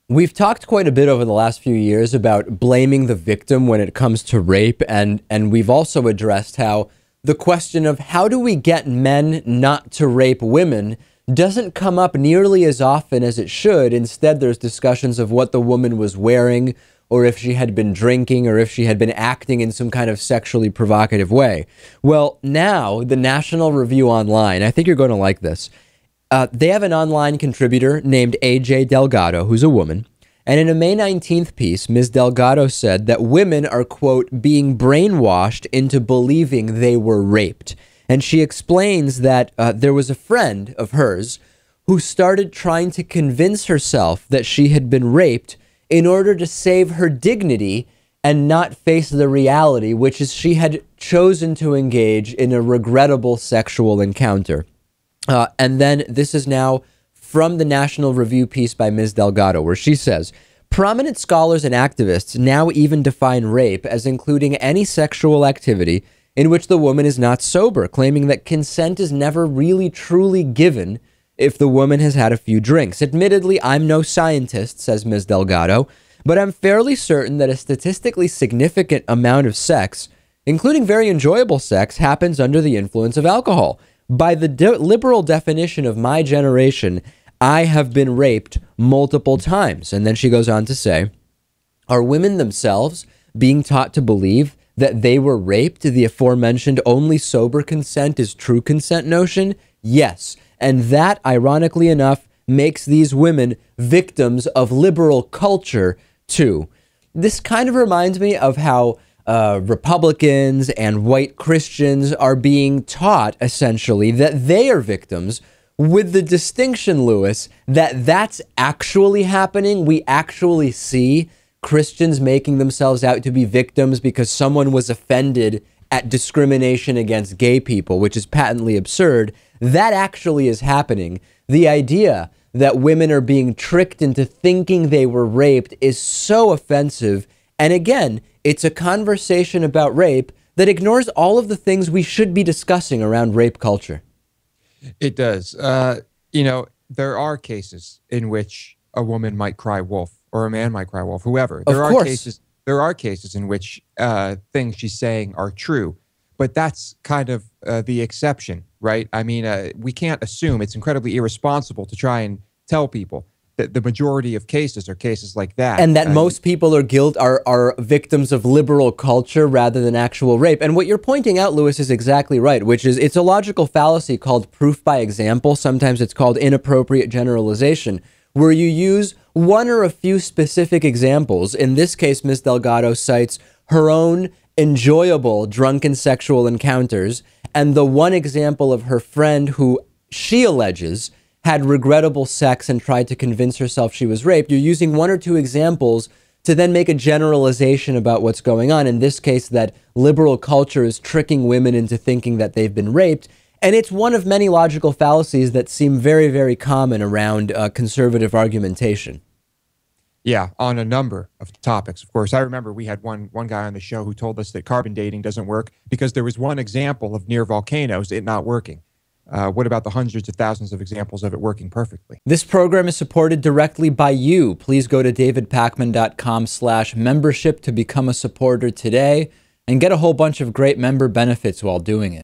We've talked quite a bit over the last few years about blaming the victim when it comes to rape, and we've also addressed how the question of how do we get men not to rape women doesn't come up nearly as often as it should. Instead, there's discussions of what the woman was wearing, or if she had been drinking, or if she had been acting in some kind of sexually provocative way. Well, now the National Review Online, I think you're going to like this. They have an online contributor named AJ Delgado, who's a woman. And in a May 19th piece, Ms. Delgado said that women are, quote, being brainwashed into believing they were raped. And she explains that there was a friend of hers who started trying to convince herself that she had been raped in order to save her dignity and not face the reality, which is she had chosen to engage in a regrettable sexual encounter. And then this is now from the National Review piece by Ms. Delgado, where she says, prominent scholars and activists now even define rape as including any sexual activity in which the woman is not sober, claiming that consent is never really truly given if the woman has had a few drinks. Admittedly, I'm no scientist, says Ms. Delgado, but I'm fairly certain that a statistically significant amount of sex, including very enjoyable sex, happens under the influence of alcohol. By the liberal definition of my generation, I have been raped multiple times. And then she goes on to say, are women themselves being taught to believe that they were raped? The aforementioned only sober consent is true consent notion? Yes. And that, ironically enough, makes these women victims of liberal culture too. This kind of reminds me of how Republicans and white Christians are being taught essentially that they are victims, with the distinction, Lewis, that that's actually happening. We actually see Christians making themselves out to be victims because someone was offended at discrimination against gay people, which is patently absurd. That actually is happening. The idea that women are being tricked into thinking they were raped is so offensive. And again, it's a conversation about rape that ignores all of the things we should be discussing around rape culture. It does. You know, there are cases in which a woman might cry wolf, or a man might cry wolf, whoever. There are cases in which things she's saying are true, but that's kind of the exception, right? I mean, we can't assume. It's incredibly irresponsible to try and tell people that the majority of cases are cases like that. And that most people are victims of liberal culture rather than actual rape. And what you're pointing out, Lewis, is exactly right, which is it's a logical fallacy called proof by example. Sometimes it's called inappropriate generalization, where you use one or a few specific examples. In this case, Ms. Delgado cites her own enjoyable drunken sexual encounters and the one example of her friend who she alleges had regrettable sex and tried to convince herself she was raped. You're using one or two examples to then make a generalization about what's going on. In this case, that liberal culture is tricking women into thinking that they've been raped. And it's one of many logical fallacies that seem very, very common around conservative argumentation. Yeah, on a number of topics, of course. I remember we had one guy on the show who told us that carbon dating doesn't work because there was one example of near volcanoes, it not working. What about the hundreds of thousands of examples of it working perfectly? This program is supported directly by you. Please go to davidpakman.com/membership to become a supporter today and get a whole bunch of great member benefits while doing it.